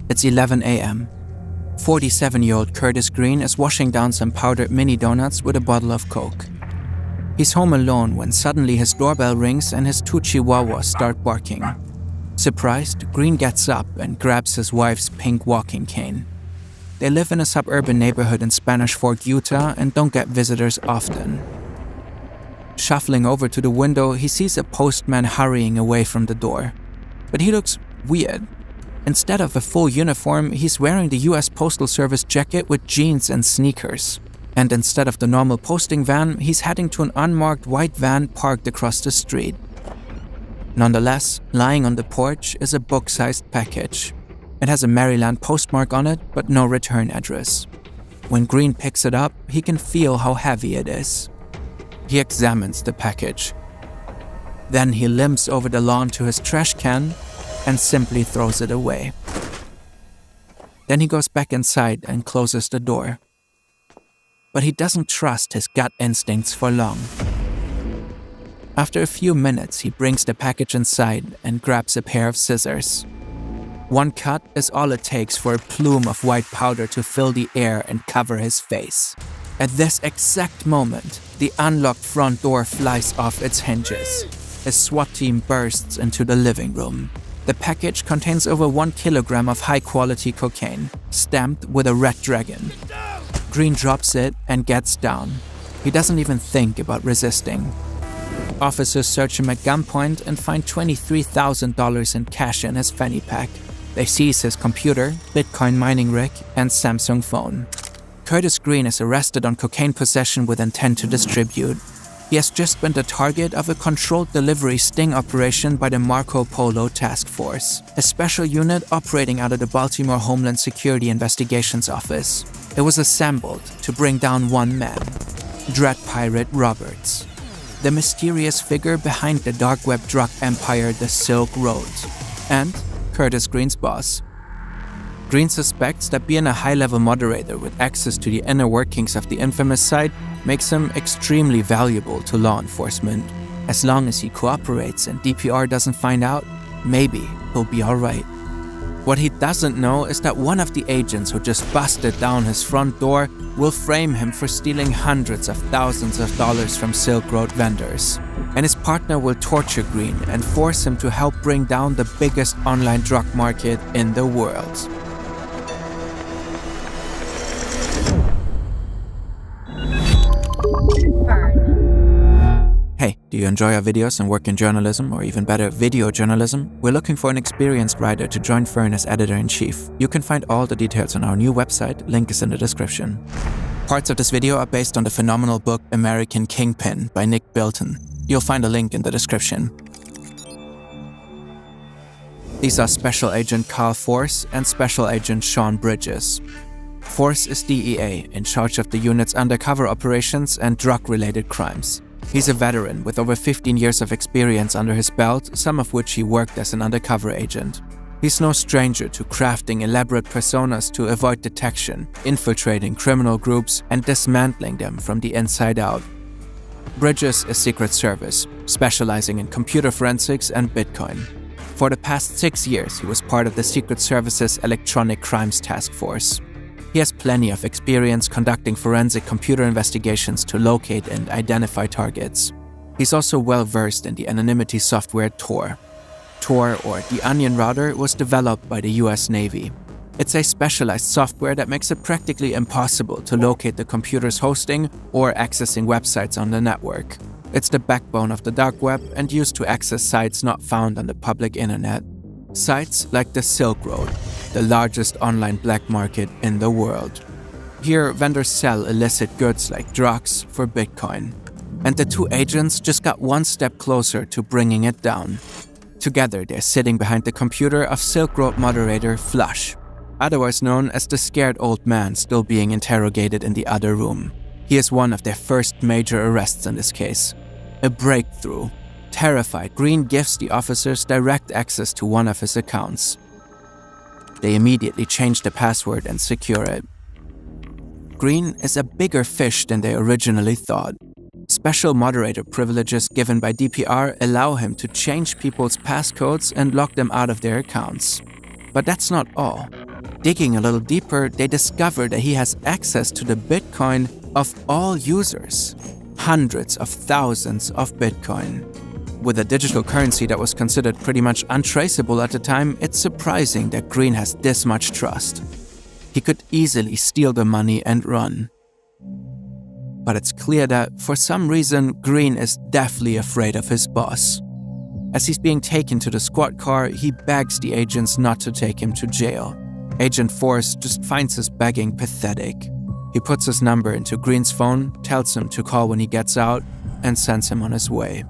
It's 11 a.m. 47-year-old Curtis Green is washing down some powdered mini donuts with a bottle of Coke. He's home alone when suddenly his doorbell rings and his 2 chihuahuas start barking. Surprised, Green gets up and grabs his wife's pink walking cane. They live in a suburban neighborhood in Spanish Fork, Utah, and don't get visitors often. Shuffling over to the window, he sees a postman hurrying away from the door. But he looks weird. Instead of a full uniform, he's wearing the US Postal Service jacket with jeans and sneakers. And instead of the normal posting van, he's heading to an unmarked white van parked across the street. Nonetheless, lying on the porch is a book-sized package. It has a Maryland postmark on it, but no return address. When Green picks it up, he can feel how heavy it is. He examines the package. Then he limps over the lawn to his trash can and simply throws it away. Then he goes back inside and closes the door. But he doesn't trust his gut instincts for long. After a few minutes, he brings the package inside and grabs a pair of scissors. One cut is all it takes for a plume of white powder to fill the air and cover his face. At this exact moment, the unlocked front door flies off its hinges. A SWAT team bursts into the living room. The package contains over 1 kilogram of high-quality cocaine, stamped with a red dragon. Green drops it and gets down. He doesn't even think about resisting. Officers search him at gunpoint and find $23,000 in cash in his fanny pack. They seize his computer, Bitcoin mining rig, and Samsung phone. Curtis Green is arrested on cocaine possession with intent to distribute. He has just been the target of a controlled delivery sting operation by the Marco Polo Task Force, a special unit operating out of the Baltimore Homeland Security Investigations Office. It was assembled to bring down one man, Dread Pirate Roberts, the mysterious figure behind the dark web drug empire the Silk Road, and Curtis Green's boss. Green suspects that being a high-level moderator with access to the inner workings of the infamous site makes him extremely valuable to law enforcement. As long as he cooperates and DPR doesn't find out, maybe he'll be alright. What he doesn't know is that one of the agents who just busted down his front door will frame him for stealing hundreds of thousands of dollars from Silk Road vendors. And his partner will torture Green and force him to help bring down the biggest online drug market in the world. Hey, do you enjoy our videos and work in journalism, or even better, video journalism? We're looking for an experienced writer to join Fern as editor-in-chief. You can find all the details on our new website, link is in the description. Parts of this video are based on the phenomenal book American Kingpin by Nick Bilton. You'll find a link in the description. These are Special Agent Carl Force and Special Agent Sean Bridges. Force is DEA, in charge of the unit's undercover operations and drug-related crimes. He's a veteran with over 15 years of experience under his belt, some of which he worked as an undercover agent. He's no stranger to crafting elaborate personas to avoid detection, infiltrating criminal groups, and dismantling them from the inside out. Bridges is Secret Service, specializing in computer forensics and Bitcoin. For the past 6 years, he was part of the Secret Service's Electronic Crimes Task Force. He has plenty of experience conducting forensic computer investigations to locate and identify targets. He's also well-versed in the anonymity software Tor. Tor, or the Onion Router, was developed by the US Navy. It's a specialized software that makes it practically impossible to locate the computer's hosting or accessing websites on the network. It's the backbone of the dark web and used to access sites not found on the public internet. Sites like the Silk Road, the largest online black market in the world. Here, vendors sell illicit goods like drugs for Bitcoin. And the two agents just got one step closer to bringing it down. Together, they're sitting behind the computer of Silk Road moderator Flush, otherwise known as the scared old man still being interrogated in the other room. He is one of their first major arrests in this case. A breakthrough. Terrified, Green gives the officers direct access to one of his accounts. They immediately change the password and secure it. Green is a bigger fish than they originally thought. Special moderator privileges given by DPR allow him to change people's passcodes and lock them out of their accounts. But that's not all. Digging a little deeper, they discover that he has access to the Bitcoin of all users. Hundreds of thousands of Bitcoin. With a digital currency that was considered pretty much untraceable at the time, it's surprising that Green has this much trust. He could easily steal the money and run. But it's clear that, for some reason, Green is deathly afraid of his boss. As he's being taken to the squad car, he begs the agents not to take him to jail. Agent Force just finds his begging pathetic. He puts his number into Green's phone, tells him to call when he gets out, and sends him on his way.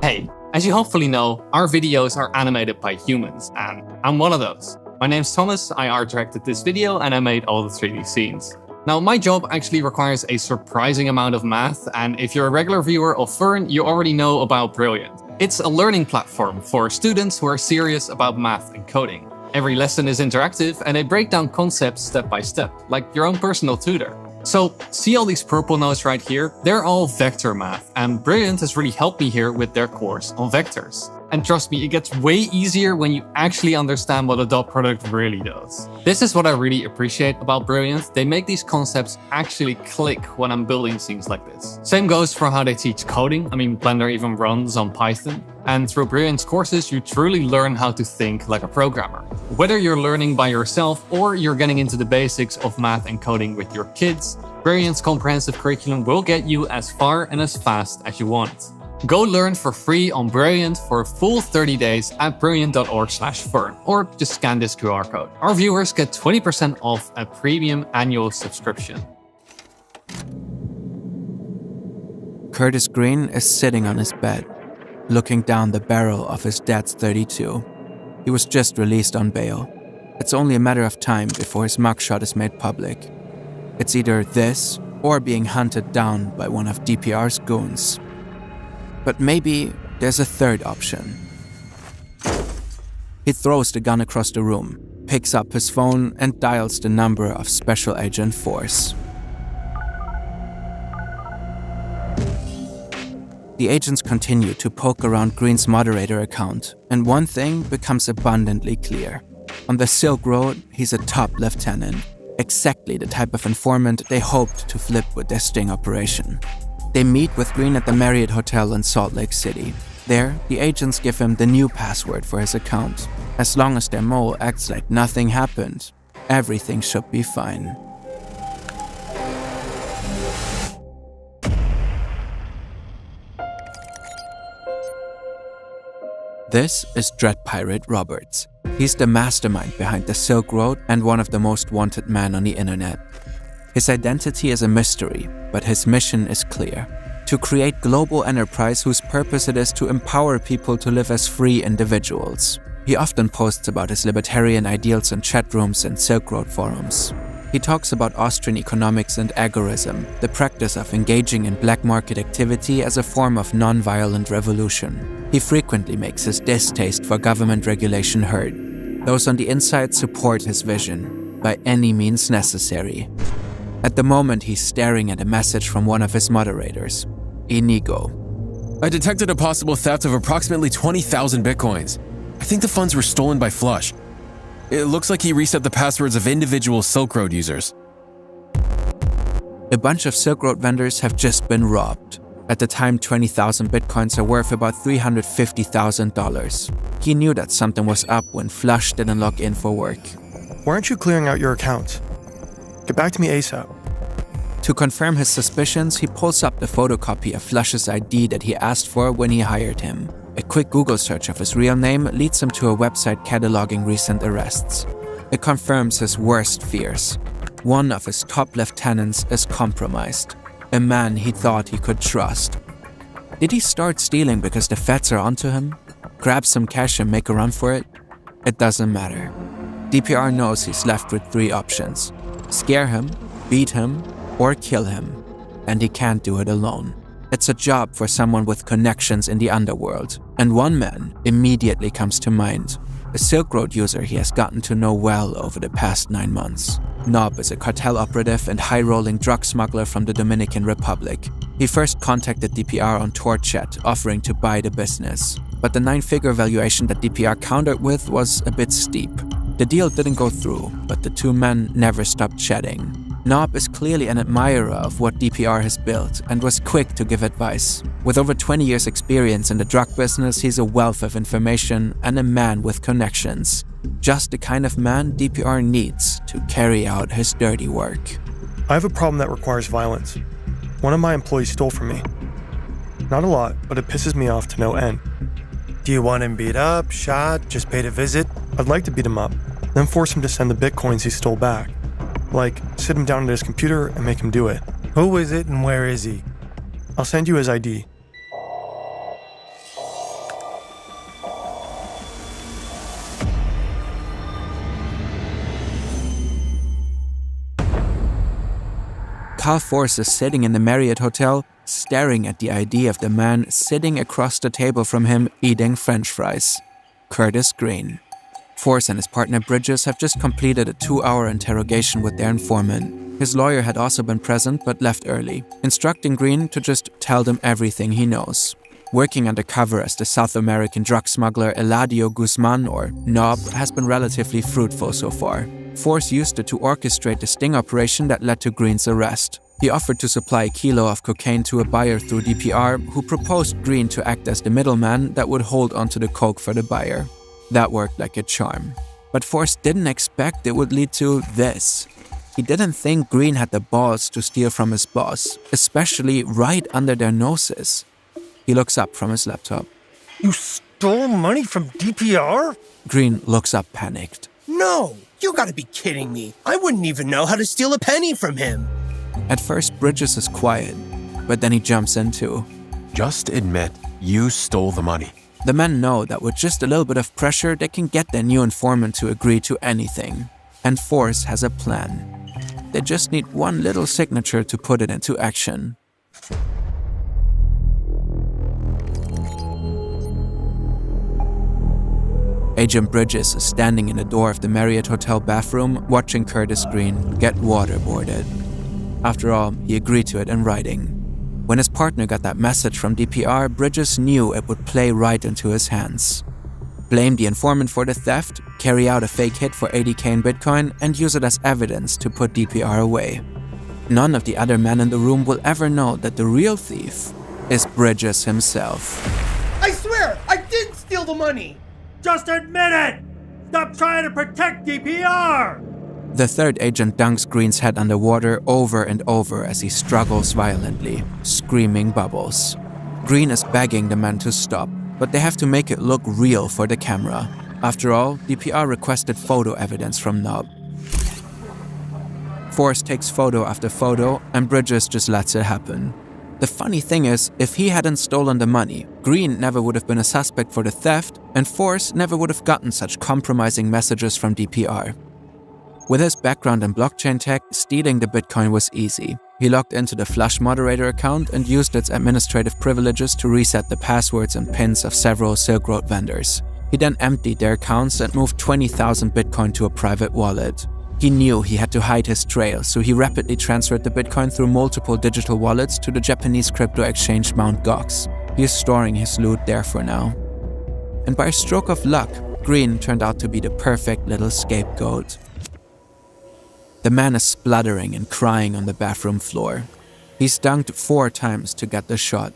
Hey, as you hopefully know, our videos are animated by humans, and I'm one of those. My name's Thomas, I art directed this video, and I made all the 3D scenes. Now, my job actually requires a surprising amount of math, and if you're a regular viewer of Fern, you already know about Brilliant. It's a learning platform for students who are serious about math and coding. Every lesson is interactive, and they break down concepts step by step, like your own personal tutor. So, see all these purple nodes right here? They're all vector math, and Brilliant has really helped me here with their course on vectors. And trust me, it gets way easier when you actually understand what a dot product really does. This is what I really appreciate about Brilliant. They make these concepts actually click when I'm building scenes like this. Same goes for how they teach coding. I mean, Blender even runs on Python. And through Brilliant's courses, you truly learn how to think like a programmer. Whether you're learning by yourself or you're getting into the basics of math and coding with your kids, Brilliant's comprehensive curriculum will get you as far and as fast as you want. Go learn for free on Brilliant for a full 30 days at brilliant.org/fern, or just scan this QR code. Our viewers get 20% off a premium annual subscription. Curtis Green is sitting on his bed, looking down the barrel of his dad's .32. He was just released on bail. It's only a matter of time before his mugshot is made public. It's either this or being hunted down by one of DPR's goons. But maybe there's a third option. He throws the gun across the room, picks up his phone, and dials the number of Special Agent Force. The agents continue to poke around Green's moderator account, and one thing becomes abundantly clear. On the Silk Road, he's a top lieutenant, exactly the type of informant they hoped to flip with their sting operation. They meet with Green at the Marriott Hotel in Salt Lake City. There, the agents give him the new password for his account. As long as their mole acts like nothing happened, everything should be fine. This is Dread Pirate Roberts. He's the mastermind behind the Silk Road and one of the most wanted men on the internet. His identity is a mystery, but his mission is clear: to create global enterprise whose purpose it is to empower people to live as free individuals. He often posts about his libertarian ideals in chat rooms and Silk Road forums. He talks about Austrian economics and agorism, the practice of engaging in black market activity as a form of non-violent revolution. He frequently makes his distaste for government regulation heard. Those on the inside support his vision, by any means necessary. At the moment, he's staring at a message from one of his moderators, Inigo. I detected a possible theft of approximately 20,000 bitcoins. I think the funds were stolen by Flush. It looks like he reset the passwords of individual Silk Road users. A bunch of Silk Road vendors have just been robbed. At the time, 20,000 bitcoins are worth about $350,000. He knew that something was up when Flush didn't log in for work. Why aren't you clearing out your account? Get back to me ASAP. To confirm his suspicions, he pulls up the photocopy of Flush's ID that he asked for when he hired him. A quick Google search of his real name leads him to a website cataloging recent arrests. It confirms his worst fears. One of his top lieutenants is compromised, a man he thought he could trust. Did he start stealing because the feds are onto him? Grab some cash and make a run for it? It doesn't matter. DPR knows he's left with three options: scare him, beat him, or kill him. And he can't do it alone. It's a job for someone with connections in the underworld, and one man immediately comes to mind. A Silk Road user he has gotten to know well over the past 9 months. Nob is a cartel operative and high-rolling drug smuggler from the Dominican Republic. He first contacted DPR on Tor Chat, offering to buy the business. but the 9-figure valuation that DPR countered with was a bit steep. The deal didn't go through, but the two men never stopped chatting. Nob is clearly an admirer of what DPR has built and was quick to give advice. With over 20 years' experience in the drug business, he's a wealth of information and a man with connections. Just the kind of man DPR needs to carry out his dirty work. I have a problem that requires violence. One of my employees stole from me. Not a lot, but it pisses me off to no end. Do you want him beat up, shot, just paid a visit? I'd like to beat him up, then force him to send the bitcoins he stole back. Like, sit him down at his computer and make him do it. Who is it and where is he? I'll send you his ID. Carl Force is sitting in the Marriott Hotel, staring at the ID of the man sitting across the table from him eating French fries. Curtis Green. Force and his partner Bridges have just completed a 2-hour interrogation with their informant. His lawyer had also been present but left early, instructing Green to just tell them everything he knows. Working undercover as the South American drug smuggler Eladio Guzman, or Nob, has been relatively fruitful so far. Force used it to orchestrate the sting operation that led to Green's arrest. He offered to supply a kilo of cocaine to a buyer through DPR, who proposed Green to act as the middleman that would hold onto the coke for the buyer. That worked like a charm. But Force didn't expect it would lead to this. He didn't think Green had the balls to steal from his boss, especially right under their noses. He looks up from his laptop. You stole money from DPR? Green looks up panicked. No, you gotta be kidding me. I wouldn't even know how to steal a penny from him. At first, Bridges is quiet, but then he jumps in too. Just admit you stole the money. The men know that with just a little bit of pressure, they can get their new informant to agree to anything. And Force has a plan. They just need one little signature to put it into action. Agent Bridges is standing in the door of the Marriott Hotel bathroom, watching Curtis Green get waterboarded. After all, he agreed to it in writing. When his partner got that message from DPR, Bridges knew it would play right into his hands. Blame the informant for the theft, carry out a fake hit for $80K in Bitcoin, and use it as evidence to put DPR away. None of the other men in the room will ever know that the real thief is Bridges himself. I swear, I didn't steal the money! Just admit it! Stop trying to protect DPR! The third agent dunks Green's head underwater over and over as he struggles violently, screaming bubbles. Green is begging the men to stop, but they have to make it look real for the camera. After all, DPR requested photo evidence from Nob. Force takes photo after photo, and Bridges just lets it happen. The funny thing is, if he hadn't stolen the money, Green never would have been a suspect for the theft, and Force never would have gotten such compromising messages from DPR. With his background in blockchain tech, stealing the Bitcoin was easy. He logged into the Flush moderator account and used its administrative privileges to reset the passwords and pins of several Silk Road vendors. He then emptied their accounts and moved 20,000 Bitcoin to a private wallet. He knew he had to hide his trail, so he rapidly transferred the Bitcoin through multiple digital wallets to the Japanese crypto exchange Mt. Gox. He is storing his loot there for now. And by a stroke of luck, Green turned out to be the perfect little scapegoat. The man is spluttering and crying on the bathroom floor. He's dunked 4 times to get the shot.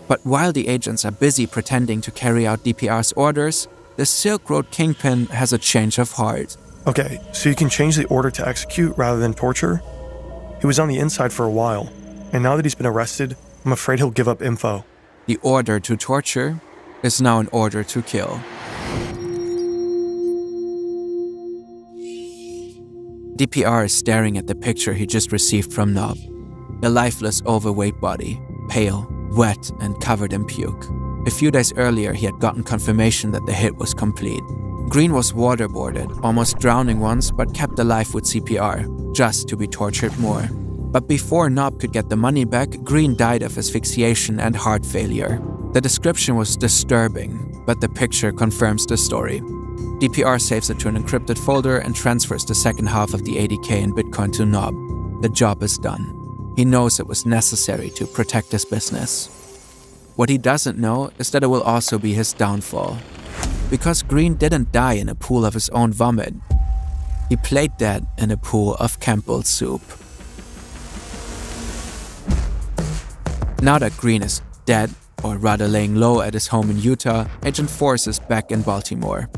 But while the agents are busy pretending to carry out DPR's orders, the Silk Road kingpin has a change of heart. Okay, so you can change the order to execute rather than torture? He was on the inside for a while, and now that he's been arrested, I'm afraid he'll give up info. The order to torture is now an order to kill. DPR is staring at the picture he just received from Nob. A lifeless, overweight body, pale, wet, and covered in puke. A few days earlier, he had gotten confirmation that the hit was complete. Green was waterboarded, almost drowning once, but kept alive with CPR, just to be tortured more. But before Nob could get the money back, Green died of asphyxiation and heart failure. The description was disturbing, but the picture confirms the story. DPR saves it to an encrypted folder and transfers the second half of the $80K in Bitcoin to Nob. The job is done. He knows it was necessary to protect his business. What he doesn't know is that it will also be his downfall. Because Green didn't die in a pool of his own vomit. He played dead in a pool of Campbell's soup. Now that Green is dead, or rather laying low at his home in Utah, Agent Force is back in Baltimore.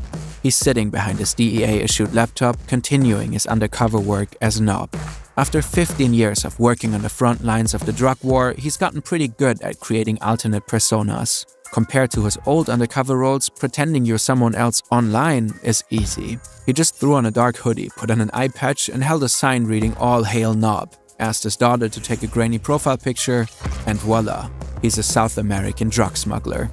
He's sitting behind his DEA-issued laptop, continuing his undercover work as Knob. After 15 years of working on the front lines of the drug war, he's gotten pretty good at creating alternate personas. Compared to his old undercover roles, pretending you're someone else online is easy. He just threw on a dark hoodie, put on an eye patch, and held a sign reading "All Hail Knob," asked his daughter to take a grainy profile picture, and voila, he's a South American drug smuggler.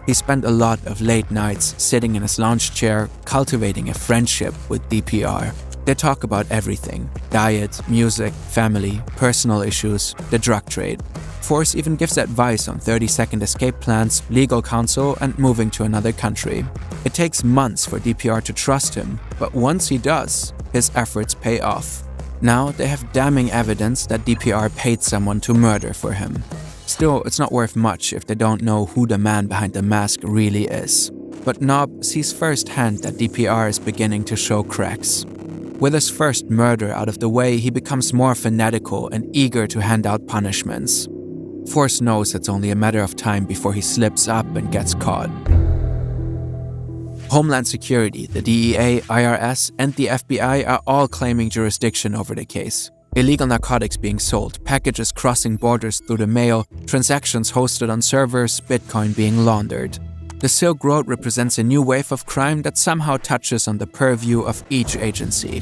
He spent a lot of late nights sitting in his lounge chair, cultivating a friendship with DPR. They talk about everything: diet, music, family, personal issues, the drug trade. Force even gives advice on 30-second escape plans, legal counsel, and moving to another country. It takes months for DPR to trust him, but once he does, his efforts pay off. Now they have damning evidence that DPR paid someone to murder for him. Still, it's not worth much if they don't know who the man behind the mask really is. But Knob sees firsthand that DPR is beginning to show cracks. With his first murder out of the way, he becomes more fanatical and eager to hand out punishments. Force knows it's only a matter of time before he slips up and gets caught. Homeland Security, the DEA, IRS, and the FBI are all claiming jurisdiction over the case. Illegal narcotics being sold, packages crossing borders through the mail, transactions hosted on servers, Bitcoin being laundered. The Silk Road represents a new wave of crime that somehow touches on the purview of each agency.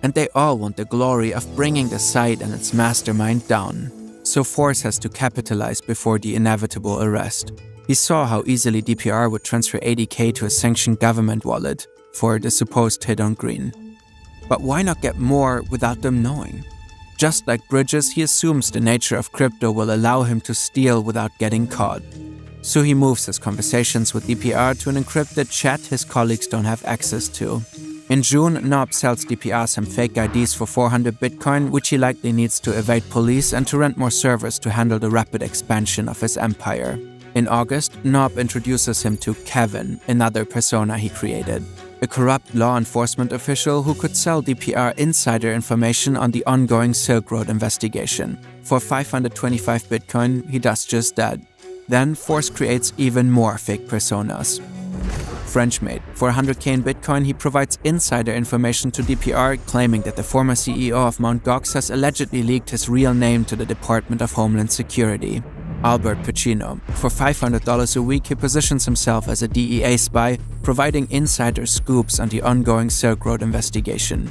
And they all want the glory of bringing the site and its mastermind down. So Force has to capitalize before the inevitable arrest. He saw how easily DPR would transfer $80K to a sanctioned government wallet for the supposed hit on Green. But why not get more without them knowing? Just like Bridges, he assumes the nature of crypto will allow him to steal without getting caught. So he moves his conversations with DPR to an encrypted chat his colleagues don't have access to. In June, Knob sells DPR some fake IDs for 400 Bitcoin, which he likely needs to evade police and to rent more servers to handle the rapid expansion of his empire. In August, Knob introduces him to Kevin, another persona he created, a corrupt law enforcement official who could sell DPR insider information on the ongoing Silk Road investigation. For 525 Bitcoin, he does just that. Then Force creates even more fake personas. Frenchmade. For 100K in Bitcoin, he provides insider information to DPR, claiming that the former CEO of Mt. Gox has allegedly leaked his real name to the Department of Homeland Security. Albert Pacino. For $500 a week, he positions himself as a DEA spy, providing insider scoops on the ongoing Silk Road investigation.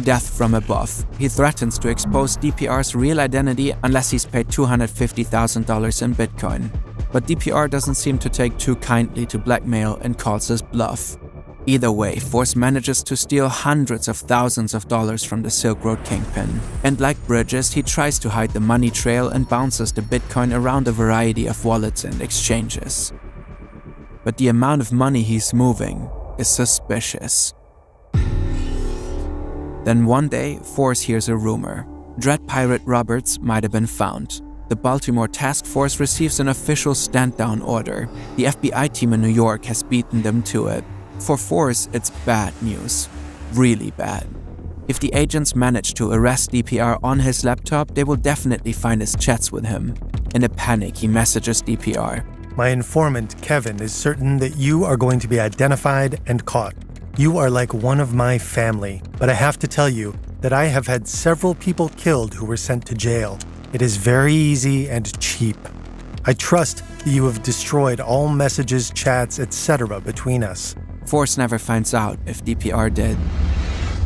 Death from above. He threatens to expose DPR's real identity unless he's paid $250,000 in Bitcoin. But DPR doesn't seem to take too kindly to blackmail and calls his bluff. Either way, Force manages to steal hundreds of thousands of dollars from the Silk Road kingpin. And like Bridges, he tries to hide the money trail and bounces the Bitcoin around a variety of wallets and exchanges. But the amount of money he's moving is suspicious. Then one day, Force hears a rumor. Dread Pirate Roberts might have been found. The Baltimore Task Force receives an official stand-down order. The FBI team in New York has beaten them to it. For Force, it's bad news. Really bad. If the agents manage to arrest DPR on his laptop, they will definitely find his chats with him. In a panic, he messages DPR. My informant, Kevin, is certain that you are going to be identified and caught. You are like one of my family, but I have to tell you that I have had several people killed who were sent to jail. It is very easy and cheap. I trust that you have destroyed all messages, chats, etc. between us. Force never finds out if DPR did.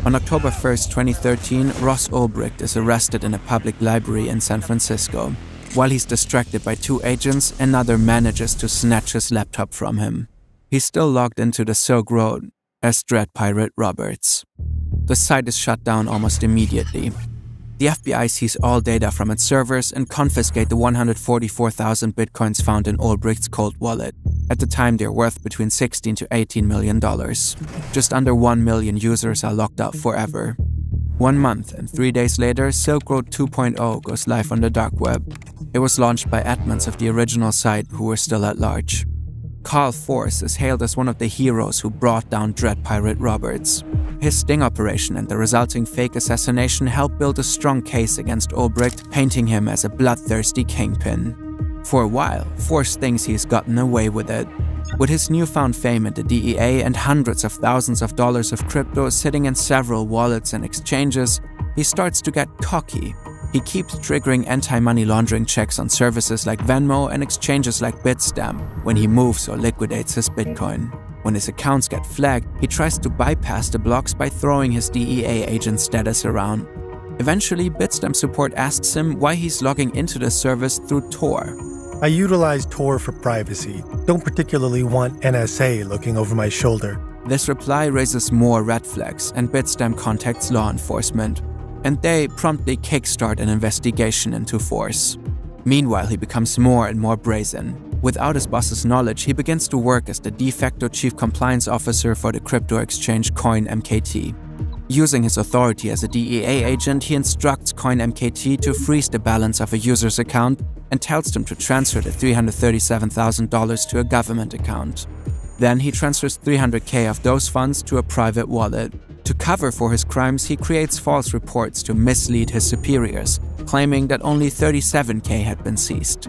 On October 1st, 2013, Ross Ulbricht is arrested in a public library in San Francisco. While he's distracted by two agents, another manages to snatch his laptop from him. He's still logged into the Silk Road as Dread Pirate Roberts. The site is shut down almost immediately. The FBI sees all data from its servers and confiscate the 144,000 bitcoins found in Ulbricht's cold wallet. At the time, they're worth between $16 to $18 million. Just under 1 million users are locked up forever. 1 month and 3 days later, Silk Road 2.0 goes live on the dark web. It was launched by admins of the original site who were still at large. Carl Force is hailed as one of the heroes who brought down Dread Pirate Roberts. His sting operation and the resulting fake assassination helped build a strong case against Ulbricht, painting him as a bloodthirsty kingpin. For a while, Force thinks he's gotten away with it. With his newfound fame at the DEA and hundreds of thousands of dollars of crypto sitting in several wallets and exchanges, he starts to get cocky. He keeps triggering anti-money laundering checks on services like Venmo and exchanges like Bitstamp when he moves or liquidates his Bitcoin. When his accounts get flagged, he tries to bypass the blocks by throwing his DEA agent status around. Eventually, Bitstamp support asks him why he's logging into the service through Tor. I utilize Tor for privacy. Don't particularly want NSA looking over my shoulder. This reply raises more red flags, and Bitstamp contacts law enforcement, and they promptly kickstart an investigation into Force. Meanwhile, he becomes more and more brazen. Without his boss's knowledge, he begins to work as the de facto chief compliance officer for the crypto exchange CoinMKT. Using his authority as a DEA agent, he instructs CoinMKT to freeze the balance of a user's account and tells them to transfer the $337,000 to a government account. Then he transfers $300K of those funds to a private wallet. To cover for his crimes, he creates false reports to mislead his superiors, claiming that only $37K had been seized.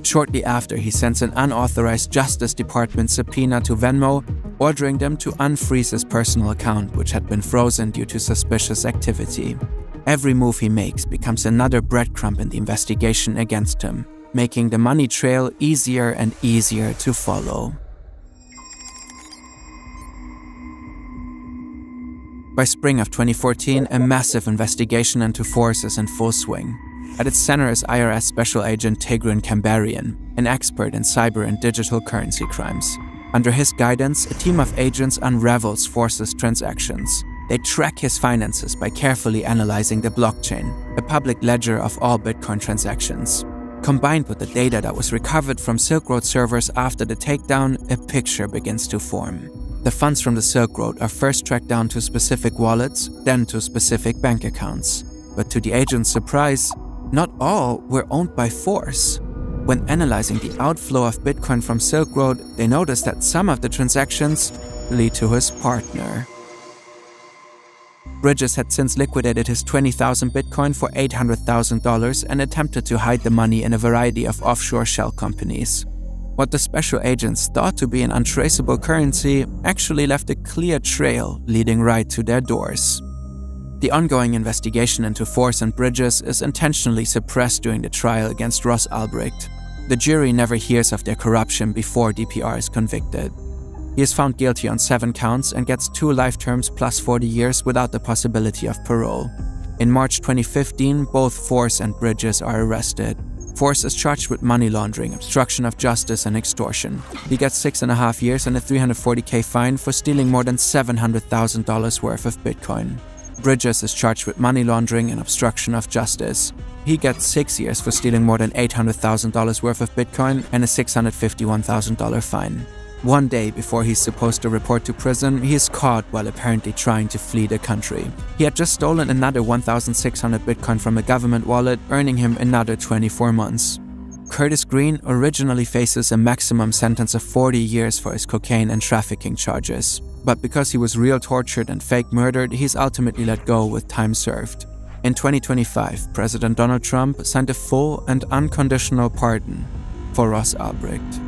Shortly after, he sends an unauthorized Justice Department subpoena to Venmo, ordering them to unfreeze his personal account, which had been frozen due to suspicious activity. Every move he makes becomes another breadcrumb in the investigation against him, making the money trail easier and easier to follow. By spring of 2014, a massive investigation into Force is in full swing. At its center is IRS Special Agent Tigran Kambarian, an expert in cyber and digital currency crimes. Under his guidance, a team of agents unravels Force's transactions. They track his finances by carefully analyzing the blockchain, a public ledger of all Bitcoin transactions. Combined with the data that was recovered from Silk Road servers after the takedown, a picture begins to form. The funds from the Silk Road are first tracked down to specific wallets, then to specific bank accounts. But to the agent's surprise, not all were owned by Force. When analyzing the outflow of Bitcoin from Silk Road, they noticed that some of the transactions lead to his partner. Bridges had since liquidated his 20,000 Bitcoin for $800,000 and attempted to hide the money in a variety of offshore shell companies. What the special agents thought to be an untraceable currency actually left a clear trail leading right to their doors. The ongoing investigation into Force and Bridges is intentionally suppressed during the trial against Ross Ulbricht. The jury never hears of their corruption before DPR is convicted. He is found guilty on 7 counts and gets 2 life terms plus 40 years without the possibility of parole. In March 2015, both Force and Bridges are arrested. Force is charged with money laundering, obstruction of justice, and extortion. He gets 6.5 years and a $340K fine for stealing more than $700,000 worth of Bitcoin. Bridges is charged with money laundering and obstruction of justice. He gets 6 years for stealing more than $800,000 worth of Bitcoin and a $651,000 fine. One day before he's supposed to report to prison, he is caught while apparently trying to flee the country. He had just stolen another 1,600 Bitcoin from a government wallet, earning him another 24 months. Curtis Green originally faces a maximum sentence of 40 years for his cocaine and trafficking charges. But because he was real tortured and fake murdered, he's ultimately let go with time served. In 2025, President Donald Trump signed a full and unconditional pardon for Ross Ulbricht.